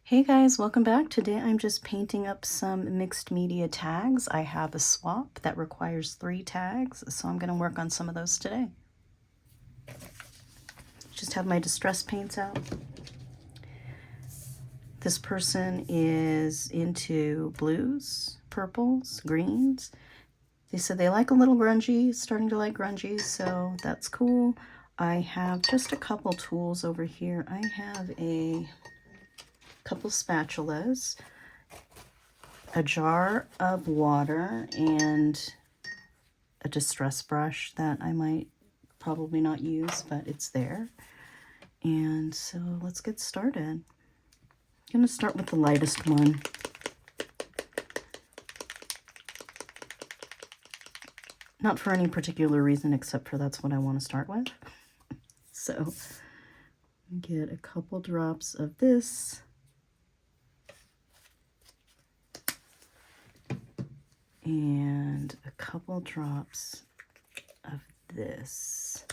Hey guys, welcome back. Today I'm just painting up some mixed media tags. I have a swap that requires 3 tags, so I'm going to work on some of those today. Just have my distress paints out. This person is into blues, purples, greens. They said they like a little grungy, starting to like grungy, so that's cool. I have just a couple tools over here. I have a couple spatulas, a jar of water, and a distress brush that I might probably not use, but it's there. And so let's get started. I'm going to start with the lightest one. Not for any particular reason, except for that's what I want to start with. So get a couple drops of this. And a couple drops of this.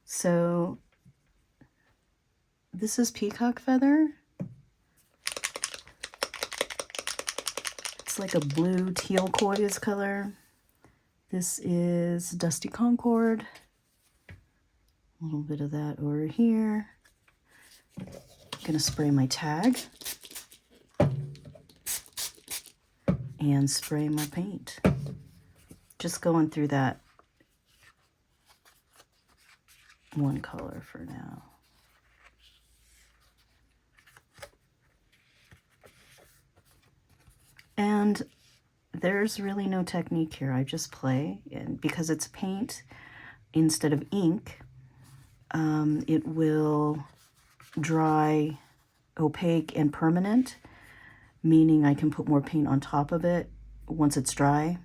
So this is peacock feather. It's like a blue teal turquoise color. This is Dusty Concord. A little bit of that over here. I'm gonna spray my tag and spray my paint. Just going through that one color for now. And there's really no technique here. I just play, and because it's paint instead of ink, it will dry opaque and permanent, meaning I can put more paint on top of it once it's dry.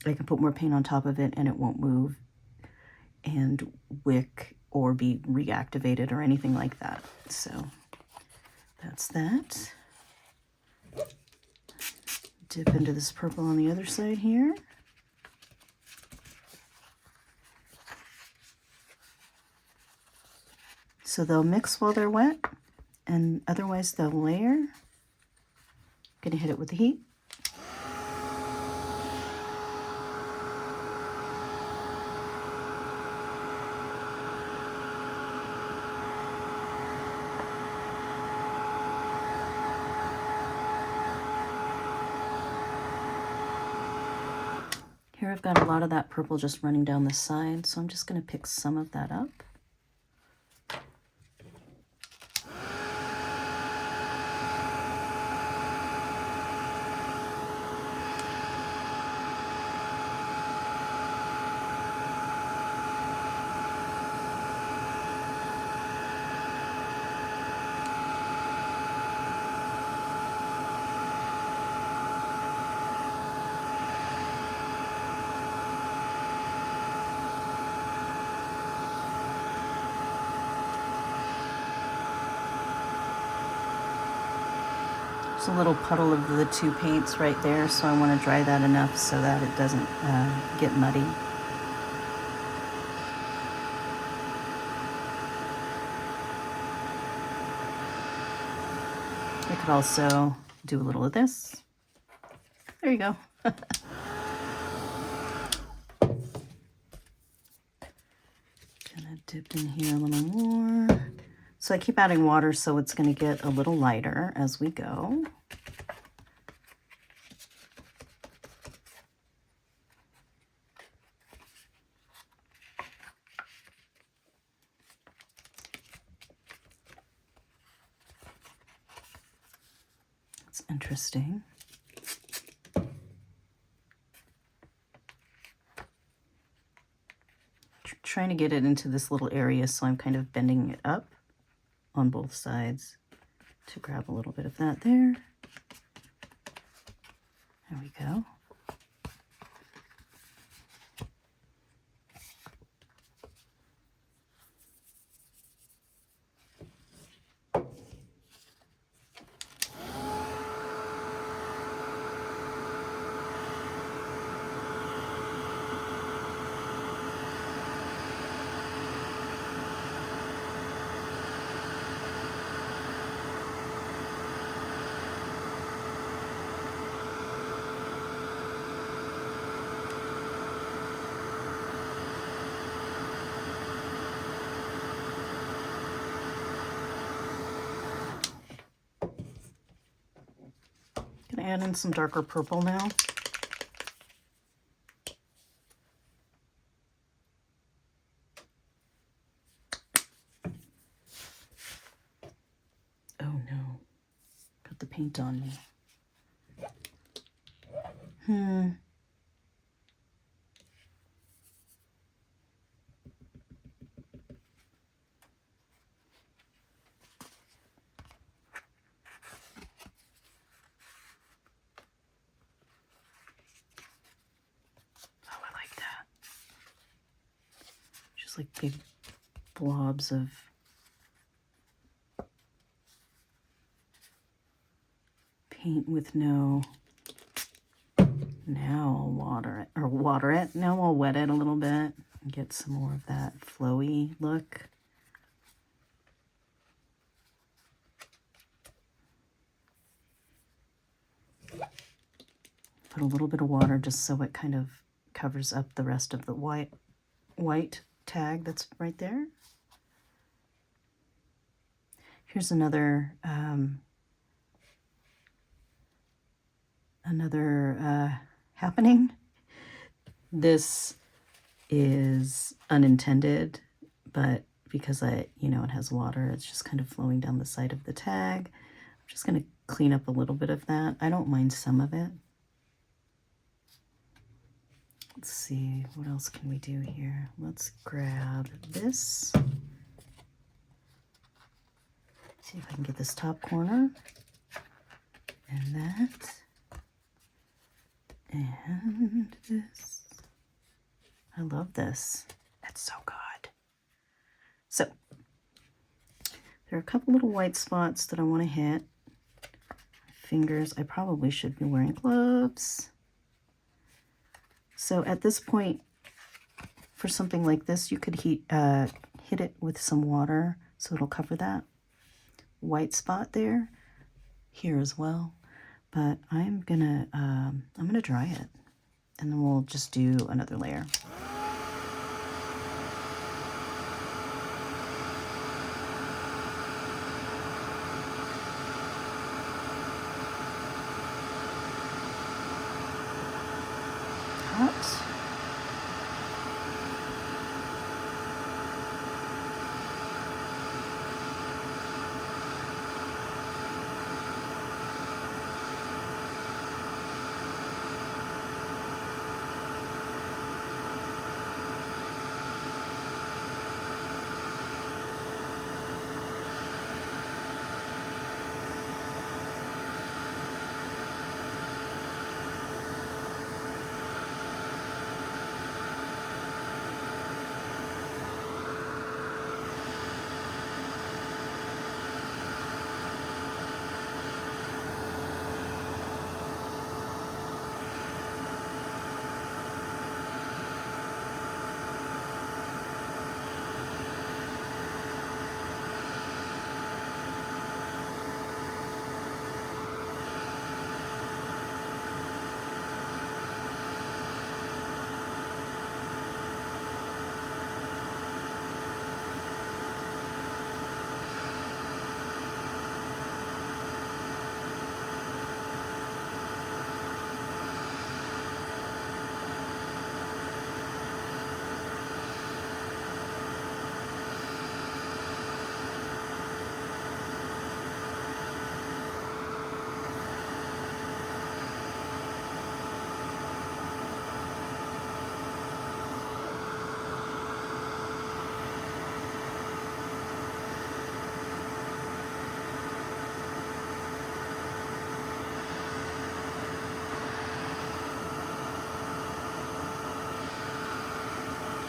I can put more paint on top of it and it won't move and wick or be reactivated or anything like that. So that's that. Dip into this purple on the other side here. So they'll mix while they're wet, and otherwise they'll layer. Gonna hit it with the heat. Here I've got a lot of that purple just running down the side, so I'm just going to pick some of that up. There's a little puddle of the 2 paints right there, so I want to dry that enough so that it doesn't get muddy. I could also do a little of this. There you go. Gonna dip in here a little more. So I keep adding water so it's going to get a little lighter as we go. It's interesting. Trying to get it into this little area, so I'm kind of bending it up on both sides to grab a little bit of that there. There we go. gonna add in some darker purple now. Oh no, got the paint on me. Oh, I like that. Just like big blobs of paint with no... Now I'll water it. Now I'll wet it a little bit and get some more of that flowy look. Put a little bit of water just so it kind of covers up the rest of the white tag that's right there. Here's another happening. This is unintended, but because it has water, it's just kind of flowing down the side of the tag. I'm just going to clean up a little bit of that. I don't mind some of it. Let's see, what else can we do here? Let's grab this. See if I can get this top corner. And that. And this. I love this. That's so good. So, there are a couple little white spots that I want to hit. Fingers, I probably should be wearing gloves. So at this point, for something like this, you could hit it with some water so it'll cover that white spot there, here as well. But I'm gonna dry it, and then we'll just do another layer. Hot.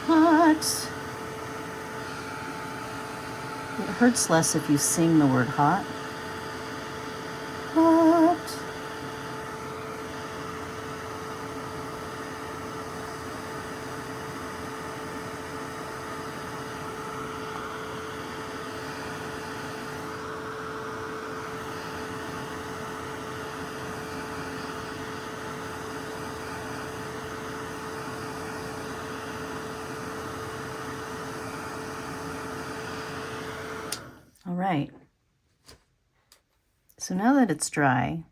Hot. It hurts less if you sing the word hot. Hot. All right. So now that it's dry,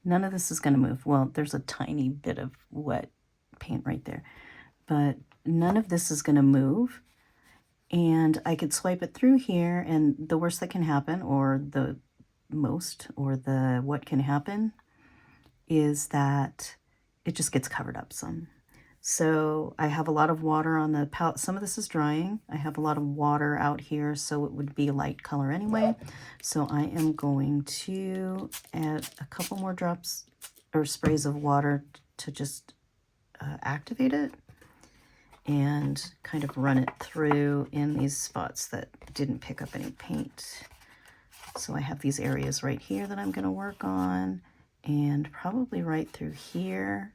None of this is going to move. Well, there's a tiny bit of wet paint right there, but none of this is going to move. And I could swipe it through here, and the worst that can happen, or the most, or the what can happen, is that it just gets covered up some. So I have a lot of water on the palette. Some of this is drying. I have a lot of water out here, so it would be a light color anyway. So I am going to add a couple more drops or sprays of water to just activate it and kind of run it through in these spots that didn't pick up any paint. So I have these areas right here that I'm going to work on, and probably right through here.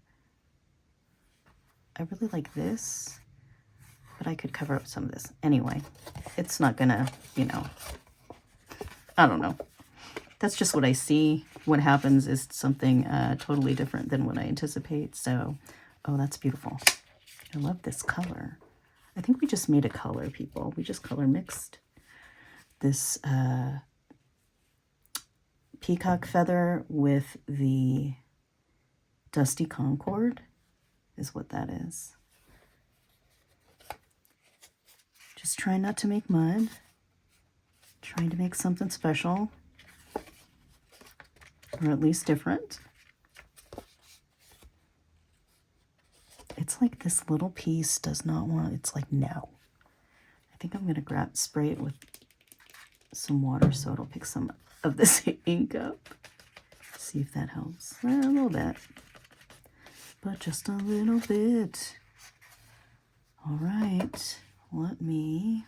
I really like this, but I could cover up some of this. Anyway, it's not gonna, you know, I don't know. That's just what I see. What happens is something totally different than what I anticipate. So, oh, that's beautiful. I love this color. I think we just made a color, people. We just color mixed. This peacock feather with the dusty Concord is what that is. Just trying not to make mud. Trying to make something special. Or at least different. It's like this little piece does not want, it's like no. I think I'm going to spray it with some water so it'll pick some of this ink up. See if that helps. A little bit. But just a little bit. All right, let me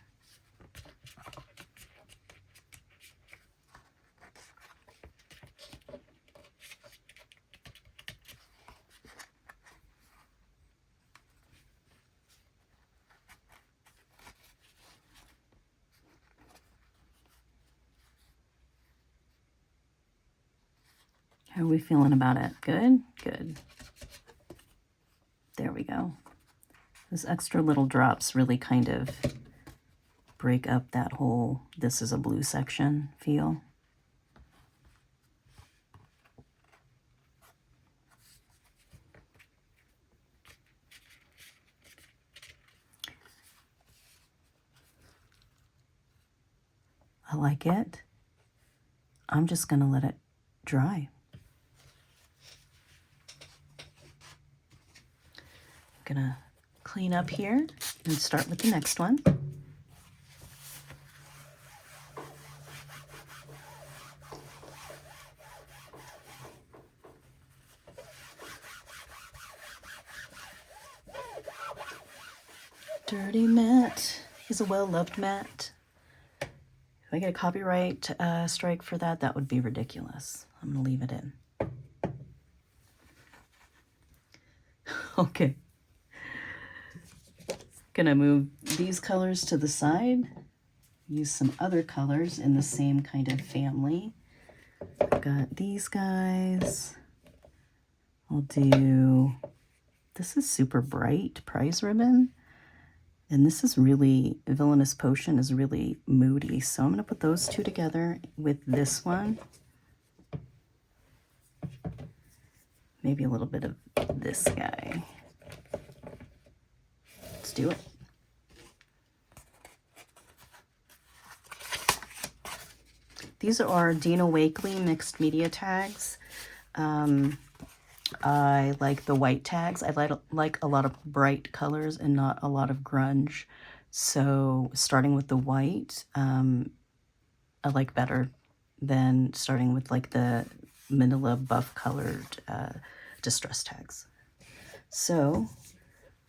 how are we feeling about it? Good? Good. There we go. Those extra little drops really kind of break up that whole this is a blue section feel. I like it. I'm just going to let it dry. I'm going to clean up here and start with the next one. Dirty mat is a well-loved mat. If I get a copyright strike for that, that would be ridiculous. I'm going to leave it in. Okay. Gonna move these colors to the side. Use some other colors in the same kind of family. I've got these guys. I'll do, this is super bright prize ribbon. And this is really, Villainous Potion is really moody. So I'm gonna put those two together with this one. Maybe a little bit of this guy. Let's do it. These are Dina Wakely mixed media tags. I like the white tags. I like a lot of bright colors and not a lot of grunge. So starting with the white, I like better than starting with like the manila buff colored distress tags. So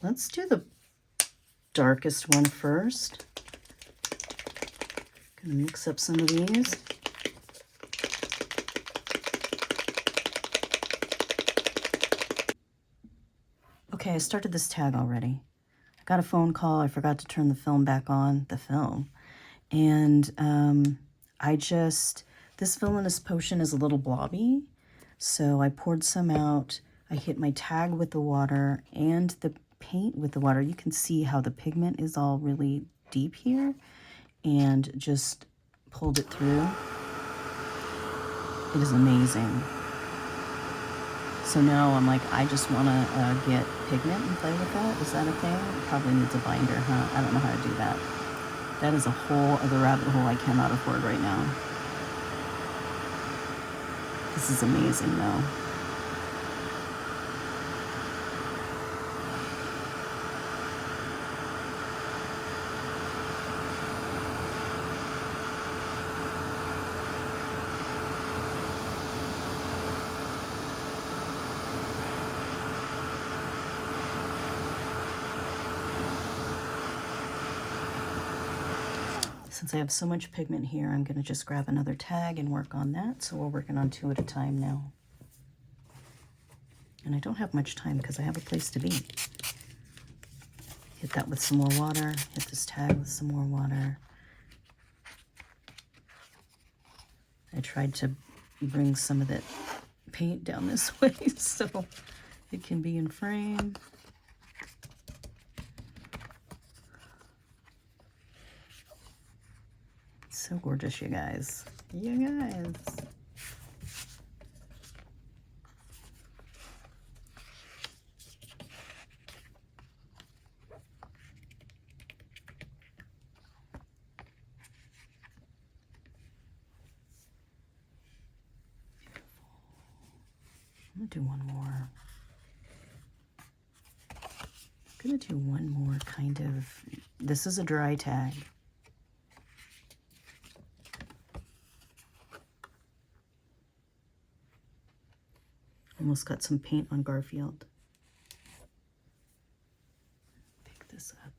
let's do the darkest one first. Gonna mix up some of these. Okay, I started this tag already. I got a phone call. I forgot to turn the film back on, And this Villainous Potion is a little blobby. So I poured some out. I hit my tag with the water and the paint with the water. You can see how the pigment is all really deep here. And just pulled it through. It is amazing. So now I'm like, I just want to get pigment and play with that. Is that a thing? Probably needs a binder, huh? I don't know how to do that. That is a whole other rabbit hole I cannot afford right now. This is amazing though. Since I have so much pigment here, I'm going to just grab another tag and work on that. So we're working on 2 at a time now. And I don't have much time because I have a place to be. Hit that with some more water. Hit this tag with some more water. I tried to bring some of that paint down this way so it can be in frame. So gorgeous, you guys. You guys. I'm gonna do one more. I'm gonna do one more kind of, this is a dry tag. Almost got some paint on Garfield. Pick this up.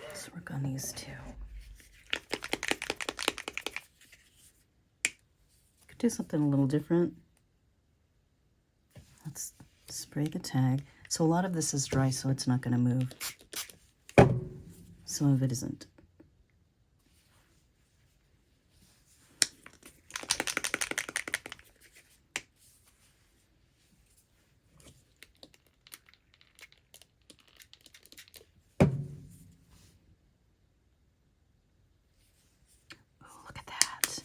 Let's work on these 2. Could do something a little different. Let's spray the tag. So a lot of this is dry, so it's not going to move. Some of it isn't. Oh, look at that.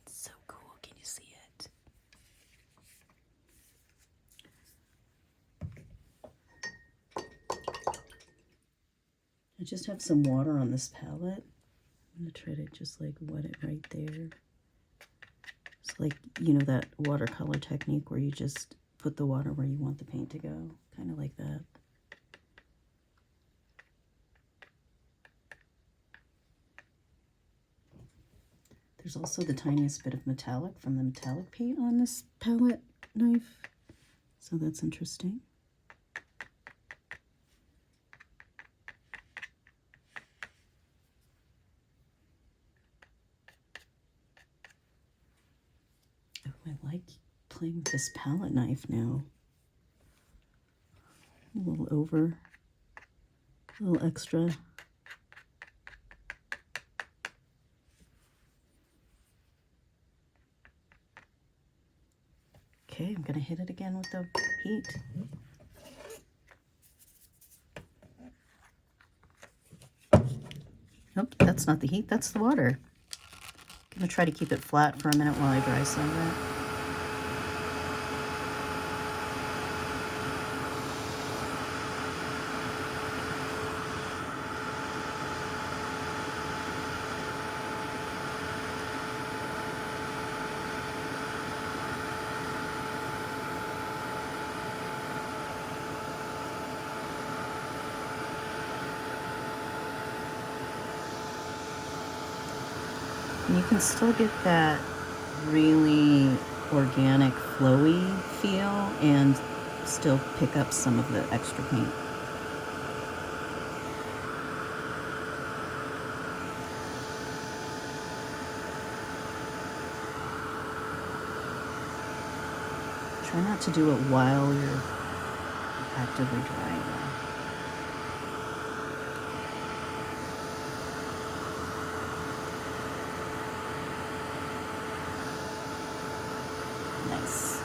It's so cool. Can you see it? I just have some water on this palette. I'm going to try to just like wet it right there. It's like, you know, that watercolor technique where you just put the water where you want the paint to go. Kind of like that. There's also the tiniest bit of metallic from the metallic paint on this palette knife. So that's interesting. Oh, I like playing with this palette knife now. A little over A little extra. Okay, I'm gonna hit it again with the heat. Nope, that's not the heat, that's the water. I'm gonna try to keep it flat for a minute while I dry sand it. And you can still get that really organic, flowy feel and still pick up some of the extra paint. Try not to do it while you're actively drying though. Nice.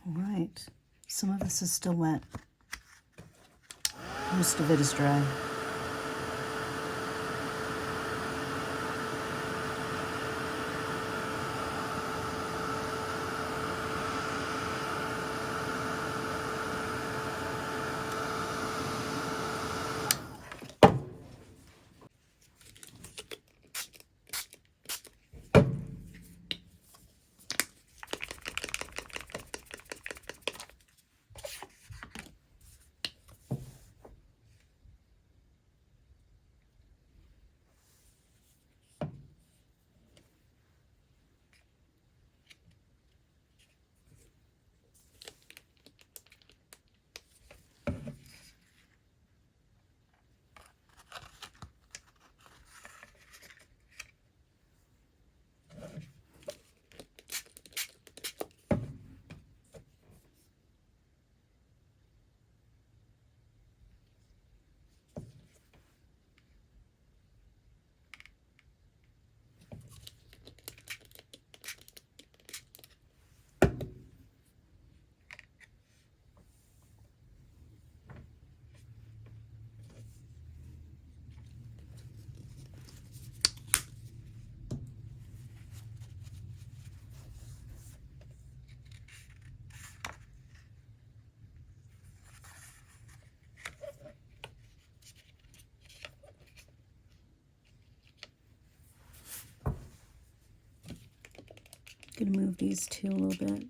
All right, some of this is still wet. Most of it is dry. Gonna move these two a little bit.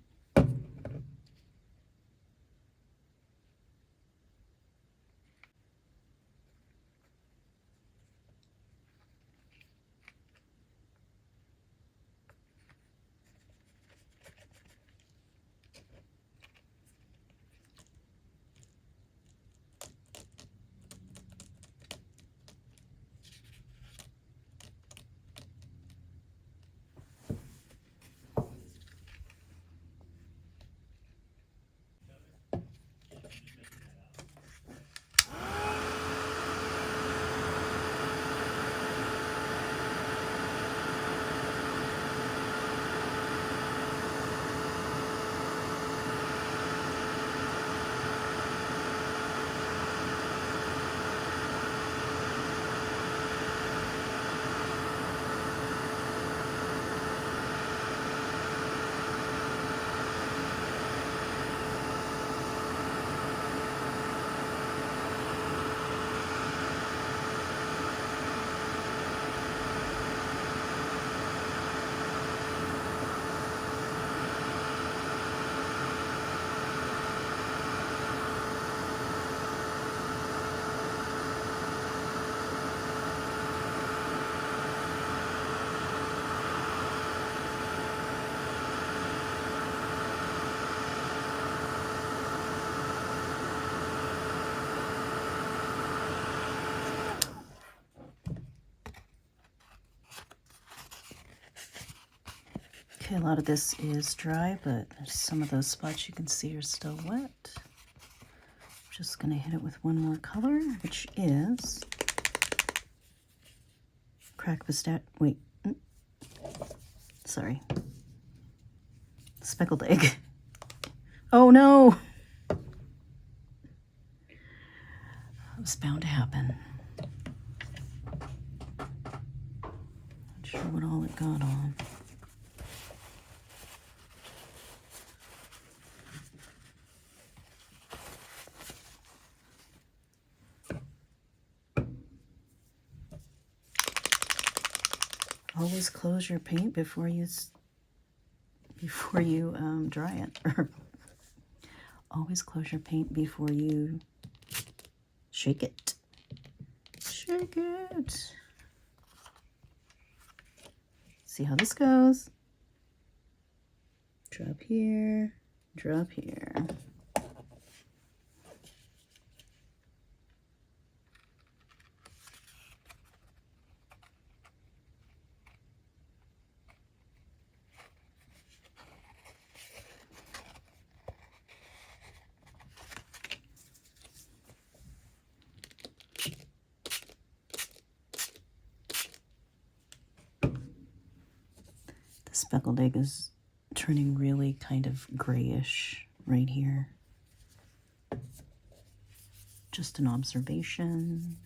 Okay, a lot of this is dry, but some of those spots you can see are still wet. Just gonna hit it with one more color, which is cracked pistachio. Wait, sorry, speckled egg. Oh no! It was bound to happen. Not sure what all it got on. Always close your paint before you dry it. Always close your paint before you shake it. Shake it. See how this goes. Drop here, drop here. The speckled egg is turning really kind of grayish right here. Just an observation.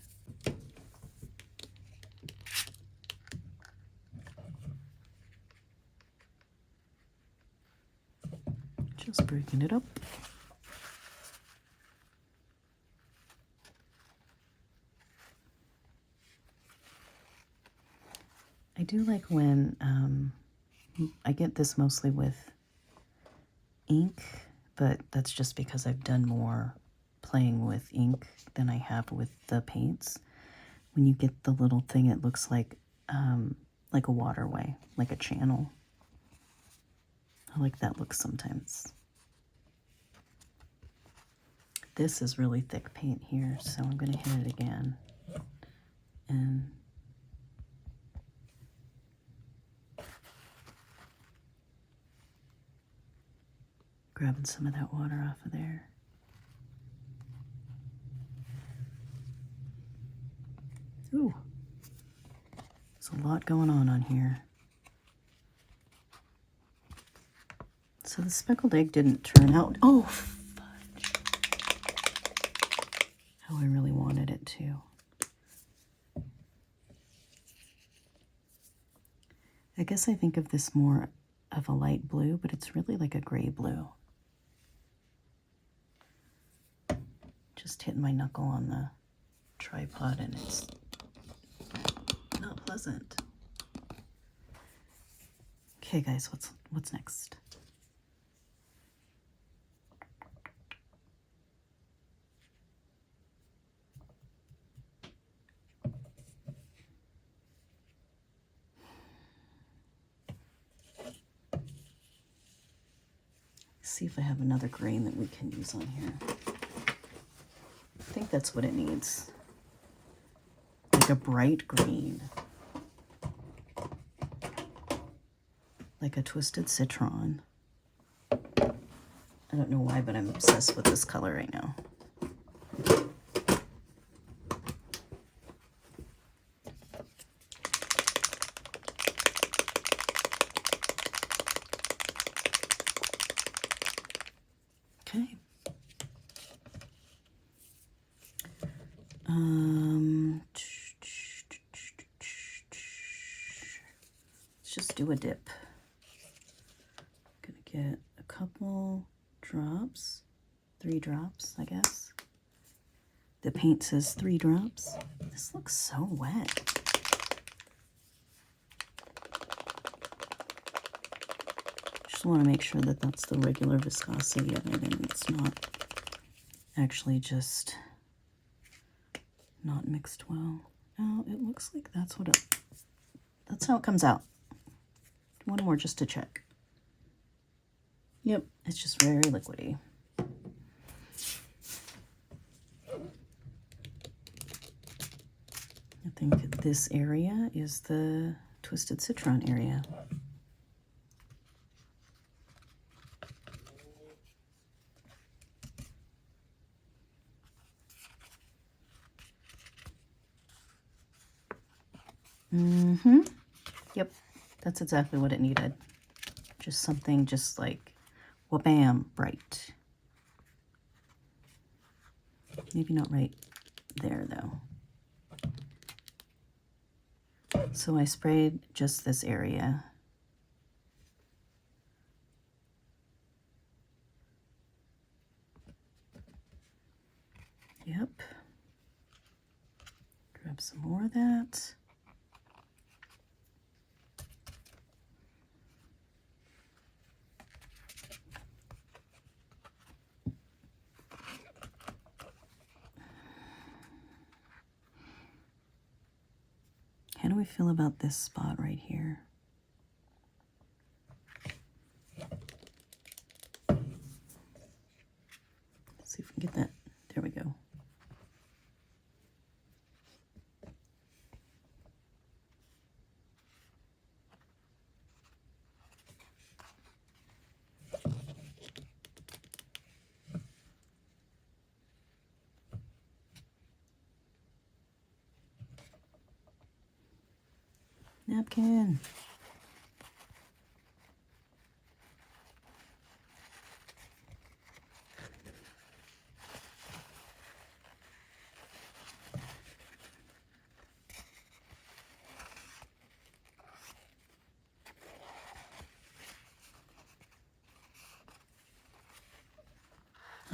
Just breaking it up. I do like when I get this mostly with ink, but that's just because I've done more playing with ink than I have with the paints. When you get the little thing, it looks like a waterway, like a channel. I like that look sometimes. This is really thick paint here, so I'm going to hit it again. And grabbing some of that water off of there. Ooh, there's a lot going on here. So the speckled egg didn't turn out, oh, fudge, how I really wanted it to. I guess I think of this more of a light blue, but it's really like a gray blue. Just hitting my knuckle on the tripod and it's not pleasant. Okay guys, what's next? See if I have another green that we can use on here. I think that's what it needs. Like a bright green. Like a twisted citron. I don't know why, but I'm obsessed with this color right now. Okay. Let's just do a dip. I'm gonna get a couple drops, 3 drops, I guess. The paint says 3 drops. This looks so wet. Just want to make sure that that's the regular viscosity of it and it's not actually just not mixed well. No, it looks like that's how it comes out. One more just to check. Yep, it's just very liquidy. I think this area is the twisted citron area. Mm-hmm. Yep, that's exactly what it needed. Just something just like, wha-bam, bright. Maybe not right there, though. So I sprayed just this area. Yep. Grab some more of that. How do we feel about this spot right here? Let's see if we can get that. There we go. Napkin.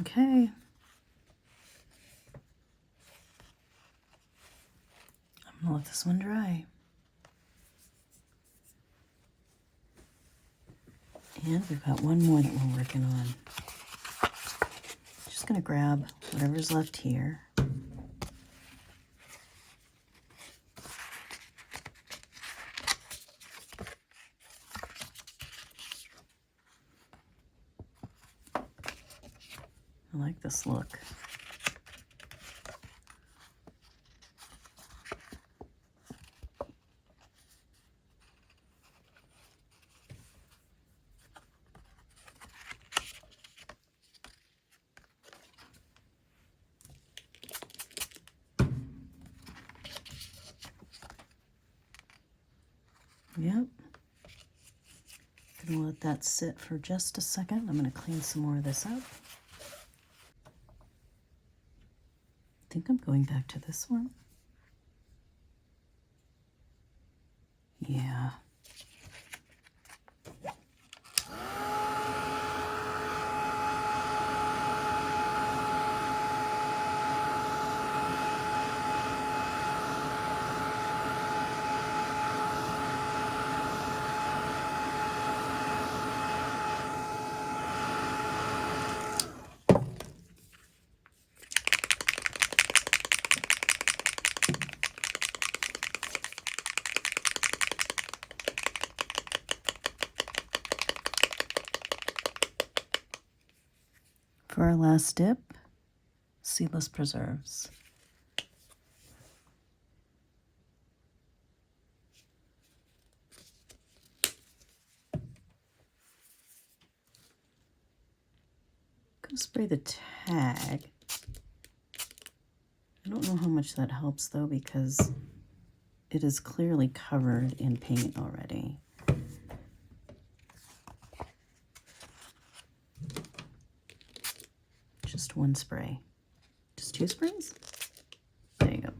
Okay. I'm gonna let this one dry. And we've got one more that we're working on. Just gonna grab whatever's left here. I like this look. Yep. Gonna let that sit for just a second. I'm gonna clean some more of this up. I think I'm going back to this one. Yeah. For our last dip, seedless preserves. I'm gonna spray the tag. I don't know how much that helps though, because it is clearly covered in paint already. Just one spray. Just 2 sprays? There you go.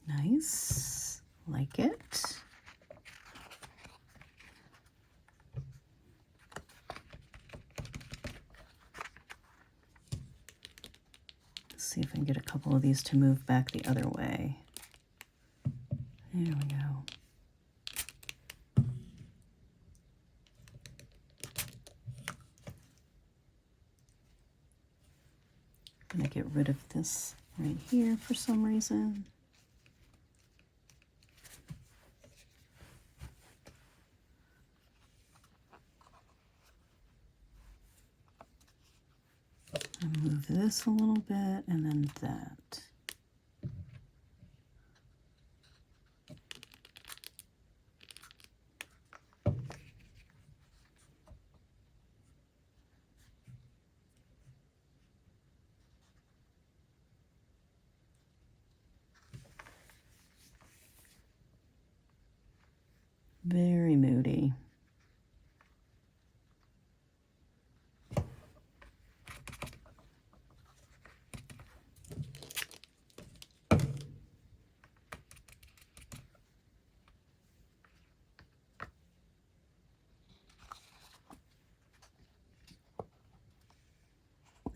Nice. Like it. Let's see if I can get a couple of these to move back the other way. There we go. I'm gonna get rid of this right here for some reason. And move this a little bit, and then that.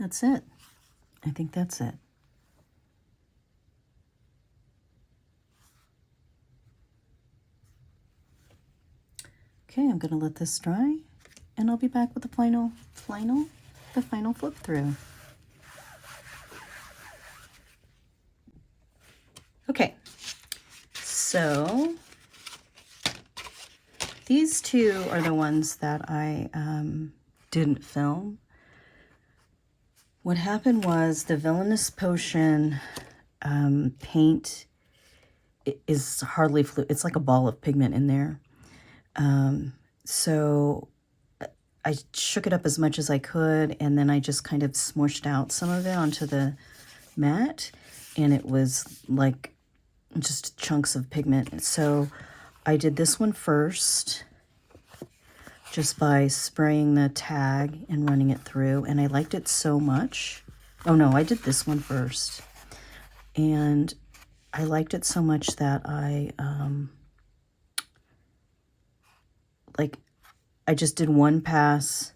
that's it. I think that's it. Okay, I'm gonna let this dry, and I'll be back with the final flip through. Okay, so these two are the ones that I didn't film. What happened was the Villainous Potion paint is hardly fluid. It's like a ball of pigment in there. So I shook it up as much as I could, and then I just kind of smushed out some of it onto the mat, and it was like just chunks of pigment. So I did this one first, just by spraying the tag and running it through, and I liked it so much. Oh no, I did this one first, and I liked it so much that I just did one pass,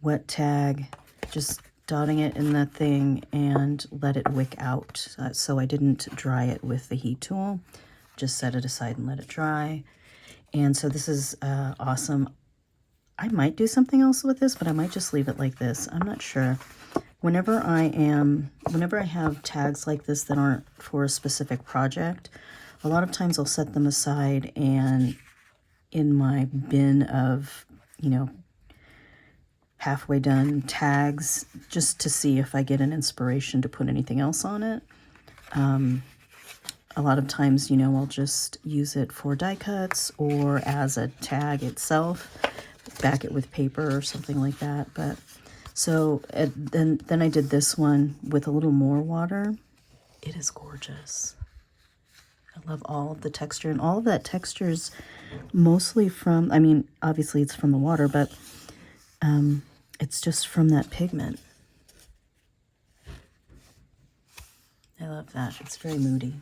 wet tag, just dotting it in the thing and let it wick out. So I didn't dry it with the heat tool, just set it aside and let it dry. And so this is awesome. I might do something else with this, but I might just leave it like this. I'm not sure. Whenever I have tags like this that aren't for a specific project, a lot of times I'll set them aside and in my bin of, halfway done tags, just to see if I get an inspiration to put anything else on it. A lot of times, I'll just use it for die cuts or as a tag itself, back it with paper or something like that. But so then I did this one with a little more water. It is gorgeous. I love all of the texture, and all of that texture is mostly from, obviously it's from the water, but it's just from that pigment. I love that. It's very moody.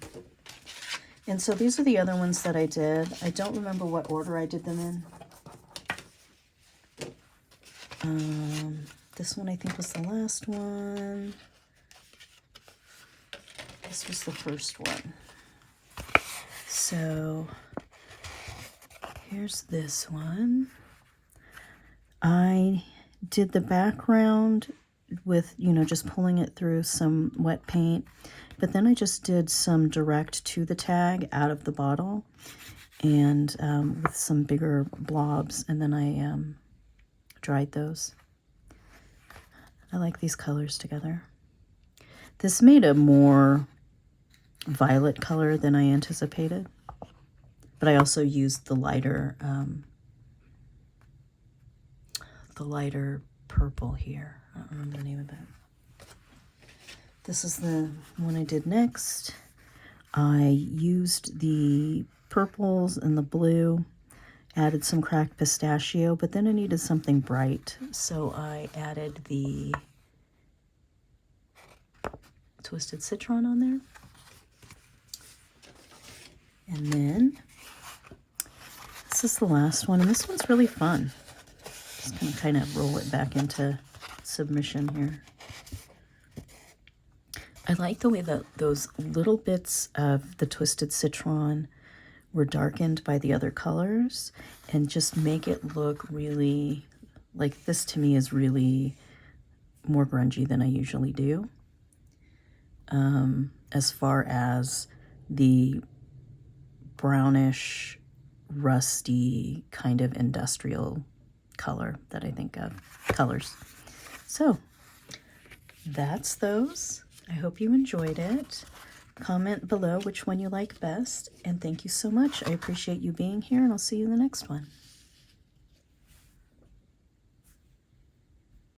And so these are the other ones that I did. I don't remember what order I did them in. This one I think was the last one. This was the first one. So here's this one. I did the background with, just pulling it through some wet paint, but then I just did some direct to the tag out of the bottle and with some bigger blobs, and then I dried those. I like these colors together. This made a more violet color than I anticipated, but I also used the lighter purple here. I don't remember the name of it. This is the one I did next. I used the purples and the blue, added some cracked pistachio, but then I needed something bright, so I added the twisted citron on there. And then this is the last one, and this one's really fun. Just gonna kind of roll it back into submission here. I like the way that those little bits of the twisted citron were darkened by the other colors and just make it look really, like, this to me is really more grungy than I usually do. As far as the brownish, rusty, kind of industrial color that I think of, colors. So that's those. I hope you enjoyed it. Comment below which one you like best, and thank you so much. I appreciate you being here, and I'll see you in the next one.